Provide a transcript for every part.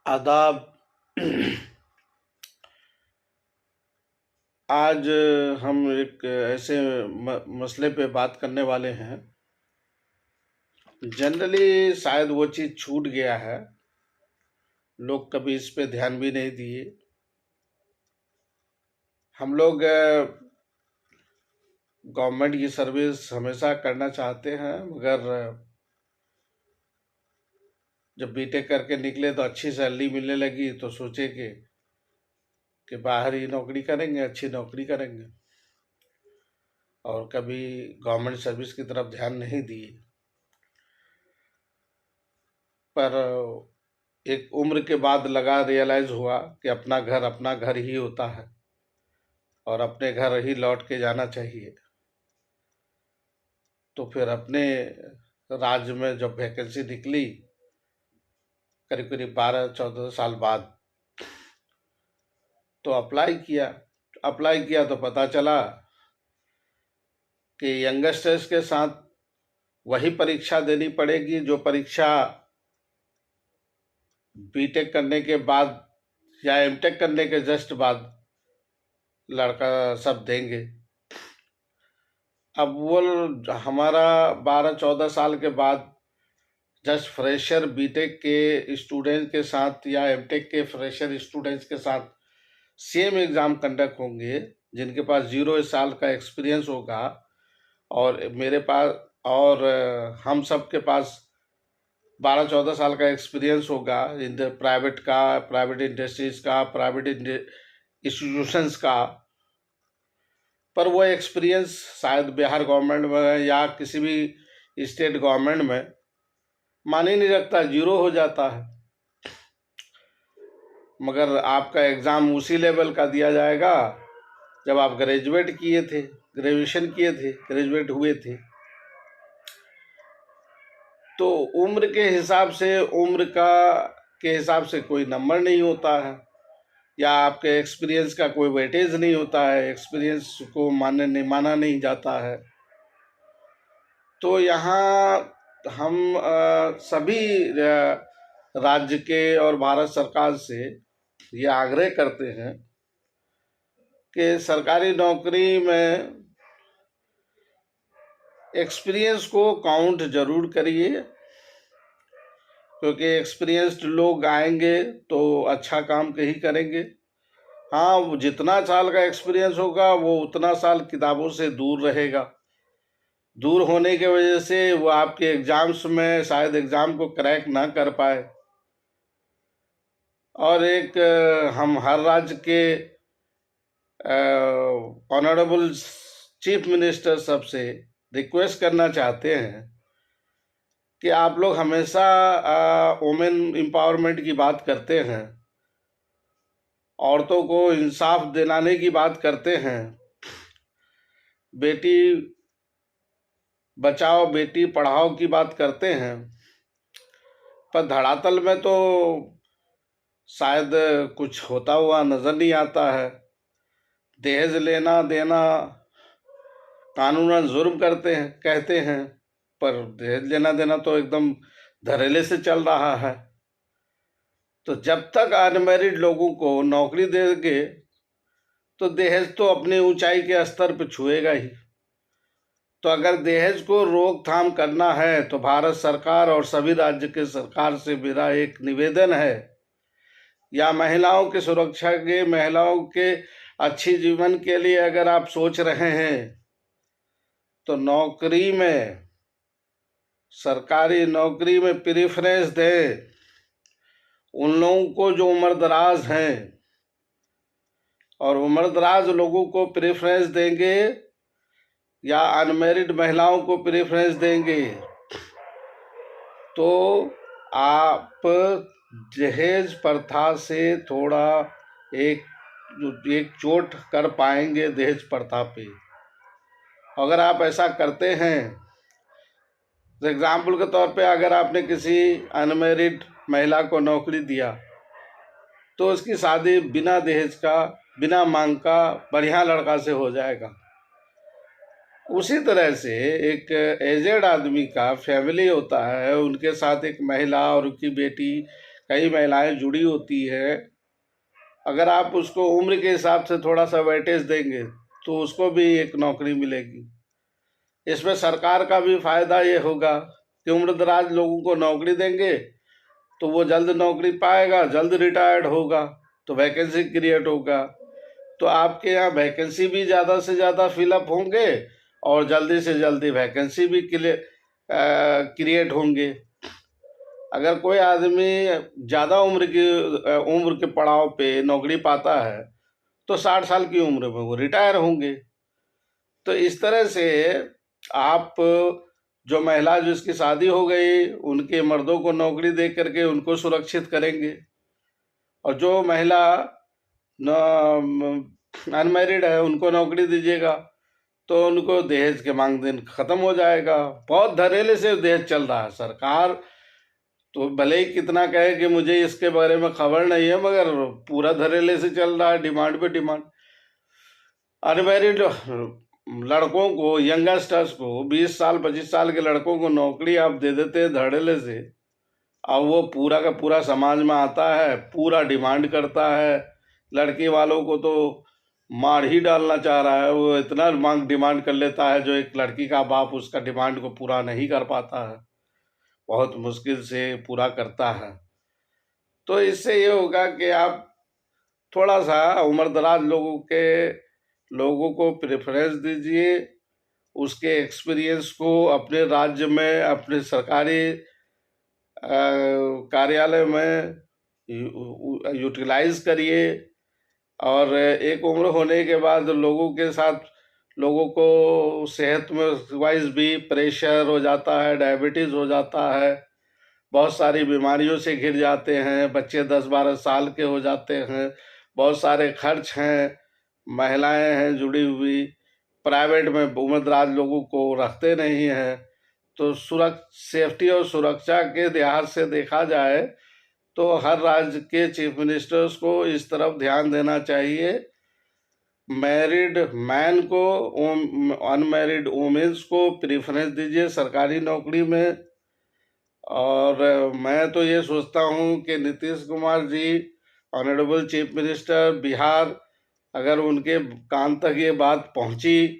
आदाब। आज हम एक ऐसे मसले पे बात करने वाले हैं। जनरली शायद वो चीज़ छूट गया है, लोग कभी इस पे ध्यान भी नहीं दिए। हम लोग गवर्नमेंट की सर्विस हमेशा करना चाहते हैं, मगर जब बीटेक करके निकले तो अच्छी सैलरी मिलने लगी तो सोचे कि बाहर ही नौकरी करेंगे, अच्छी नौकरी करेंगे, और कभी गवर्नमेंट सर्विस की तरफ ध्यान नहीं दिए। पर एक उम्र के बाद लगा, रियलाइज हुआ कि अपना घर ही होता है और अपने घर ही लौट के जाना चाहिए। तो फिर अपने राज्य में जब वैकेंसी निकली करीब करीब 12-14 साल बाद, तो अप्लाई किया तो पता चला कि यंगस्टर्स के साथ वही परीक्षा देनी पड़ेगी जो परीक्षा बीटेक करने के बाद या एमटेक करने के जस्ट बाद लड़का सब देंगे। अब वो हमारा 12-14 साल के बाद जस्ट फ्रेशर बीटेक के स्टूडेंट के साथ या एमटेक के फ्रेशर स्टूडेंट्स के साथ सेम एग्ज़ाम कंडक्ट होंगे, जिनके पास 0 साल का एक्सपीरियंस होगा और मेरे पास और हम सब के पास 12-14 साल का एक्सपीरियंस होगा, इन द प्राइवेट इंडस्ट्रीज का, प्राइवेट इंस्टीट्यूशंस का। पर वो एक्सपीरियंस शायद बिहार गवर्नमेंट में या किसी भी स्टेट गवर्नमेंट में मान ही नहीं रखता, 0 हो जाता है। मगर आपका एग्ज़ाम उसी लेवल का दिया जाएगा जब आप ग्रेजुएशन किए थे, ग्रेजुएट हुए थे। तो उम्र के हिसाब से कोई नंबर नहीं होता है, या आपके एक्सपीरियंस का कोई वेटेज नहीं होता है, एक्सपीरियंस को माना नहीं जाता है। तो यहाँ हम सभी राज्य के और भारत सरकार से ये आग्रह करते हैं कि सरकारी नौकरी में एक्सपीरियंस को काउंट जरूर करिए, क्योंकि एक्सपीरियंस्ड लोग आएंगे तो अच्छा काम ही करेंगे। हाँ, वो जितना साल का एक्सपीरियंस होगा वो उतना साल किताबों से दूर रहेगा। दूर होने की वजह से वो आपके एग्जाम्स में शायद एग्जाम को क्रैक ना कर पाए। और एक हम हर राज्य के ऑनरेबल चीफ मिनिस्टर सबसे रिक्वेस्ट करना चाहते हैं कि आप लोग हमेशा वुमेन एम्पावरमेंट की बात करते हैं, औरतों को इंसाफ दिलाने की बात करते हैं, बेटी बचाओ बेटी पढ़ाओ की बात करते हैं, पर धरातल में तो शायद कुछ होता हुआ नजर नहीं आता है। दहेज लेना देना कानूनन जुर्म कहते हैं, पर दहेज लेना देना तो एकदम धड़ल्ले से चल रहा है। तो जब तक अनमैरिड लोगों को नौकरी देंगे तो दहेज तो अपनी ऊंचाई के स्तर पर छुएगा ही। तो अगर दहेज को रोकथाम करना है तो भारत सरकार और सभी राज्य के सरकार से मेरा एक निवेदन है, या महिलाओं की सुरक्षा के, महिलाओं के अच्छी जीवन के लिए अगर आप सोच रहे हैं तो सरकारी नौकरी में प्रेफरेंस दें उन लोगों को जो उम्रदराज हैं, और उम्रदराज लोगों को प्रेफरेंस देंगे या अनमैरिड महिलाओं को प्रेफरेंस देंगे तो आप दहेज प्रथा से थोड़ा एक चोट कर पाएंगे दहेज प्रथा पे। अगर आप ऐसा करते हैं, एग्जाम्पल के तौर पे अगर आपने किसी अनमैरिड महिला को नौकरी दिया तो उसकी शादी बिना दहेज का, बिना मांग का बढ़िया लड़का से हो जाएगा। उसी तरह से एक एजेड आदमी का फैमिली होता है, उनके साथ एक महिला और उनकी बेटी कई महिलाएं जुड़ी होती है, अगर आप उसको उम्र के हिसाब से थोड़ा सा वेटेज देंगे तो उसको भी एक नौकरी मिलेगी। इसमें सरकार का भी फायदा ये होगा कि उम्र दराज लोगों को नौकरी देंगे तो वो जल्द नौकरी पाएगा, जल्द रिटायर्ड होगा, तो वैकेंसी क्रिएट होगा, तो आपके यहाँ वैकेंसी भी ज़्यादा से ज़्यादा फिलअप होंगे और जल्दी से जल्दी वैकेंसी भी क्रिएट होंगे। अगर कोई आदमी ज़्यादा उम्र के पड़ाव पे नौकरी पाता है तो 60 साल की उम्र में वो रिटायर होंगे। तो इस तरह से आप जो महिला जिसकी शादी हो गई उनके मर्दों को नौकरी दे करके उनको सुरक्षित करेंगे, और जो महिला अनमैरिड है उनको नौकरी दीजिएगा तो उनको दहेज के मांग दिन खत्म हो जाएगा। बहुत धड़ल्ले से दहेज चल रहा है। सरकार तो भले ही कितना कहे कि मुझे इसके बारे में खबर नहीं है, मगर पूरा धड़ल्ले से चल रहा है, डिमांड पे डिमांड। अनमैरिड लड़कों को, यंगस्टर्स को, 20 साल 25 साल के लड़कों को नौकरी आप दे देते हैं धड़ल्ले से, अब वो पूरा का पूरा समाज में आता है, पूरा डिमांड करता है। लड़की वालों को तो मार ही डालना चाह रहा है, वो इतना डिमांड कर लेता है जो एक लड़की का बाप उसका डिमांड को पूरा नहीं कर पाता है, बहुत मुश्किल से पूरा करता है। तो इससे ये होगा कि आप थोड़ा सा उम्रदराज लोगों को प्रेफरेंस दीजिए, उसके एक्सपीरियंस को अपने राज्य में, अपने सरकारी कार्यालय में यूटिलाइज करिए। और एक उम्र होने के बाद लोगों को सेहत में वाइज भी प्रेशर हो जाता है, डायबिटीज़ हो जाता है, बहुत सारी बीमारियों से घिर जाते हैं, बच्चे 10-12 साल के हो जाते हैं, बहुत सारे खर्च हैं, महिलाएं हैं जुड़ी हुई, प्राइवेट में उम्रदराज लोगों को रखते नहीं हैं। तो सेफ्टी और सुरक्षा के लिहाज से देखा जाए तो हर राज्य के चीफ मिनिस्टर्स को इस तरफ ध्यान देना चाहिए। मैरिड मैन को, अनमैरिड वुमेन्स को प्रेफरेंस दीजिए सरकारी नौकरी में। और मैं तो ये सोचता हूँ कि Nitish Kumar ji, honourable chief minister Bihar, अगर उनके कान तक ये बात पहुँची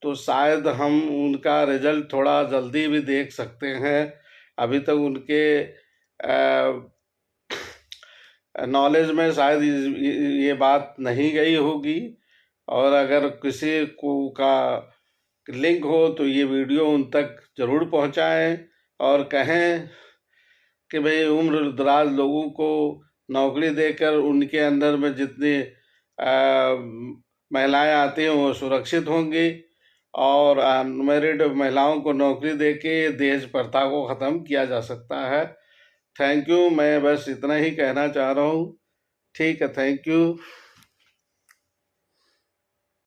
तो शायद हम उनका रिजल्ट थोड़ा जल्दी भी देख सकते हैं। अभी तक उनके नॉलेज में शायद ये बात नहीं गई होगी, और अगर किसी को का लिंक हो तो ये वीडियो उन तक ज़रूर पहुंचाएं और कहें कि भाई उम्र दराज लोगों को नौकरी देकर उनके अंदर में जितनी महिलाएं आती हैं वो सुरक्षित होंगी, और अनमैरिड महिलाओं को नौकरी देके दहेज प्रथा को ख़त्म किया जा सकता है। थैंक यू, मैं बस इतना ही कहना चाह रहा हूँ। ठीक है, थैंक यू।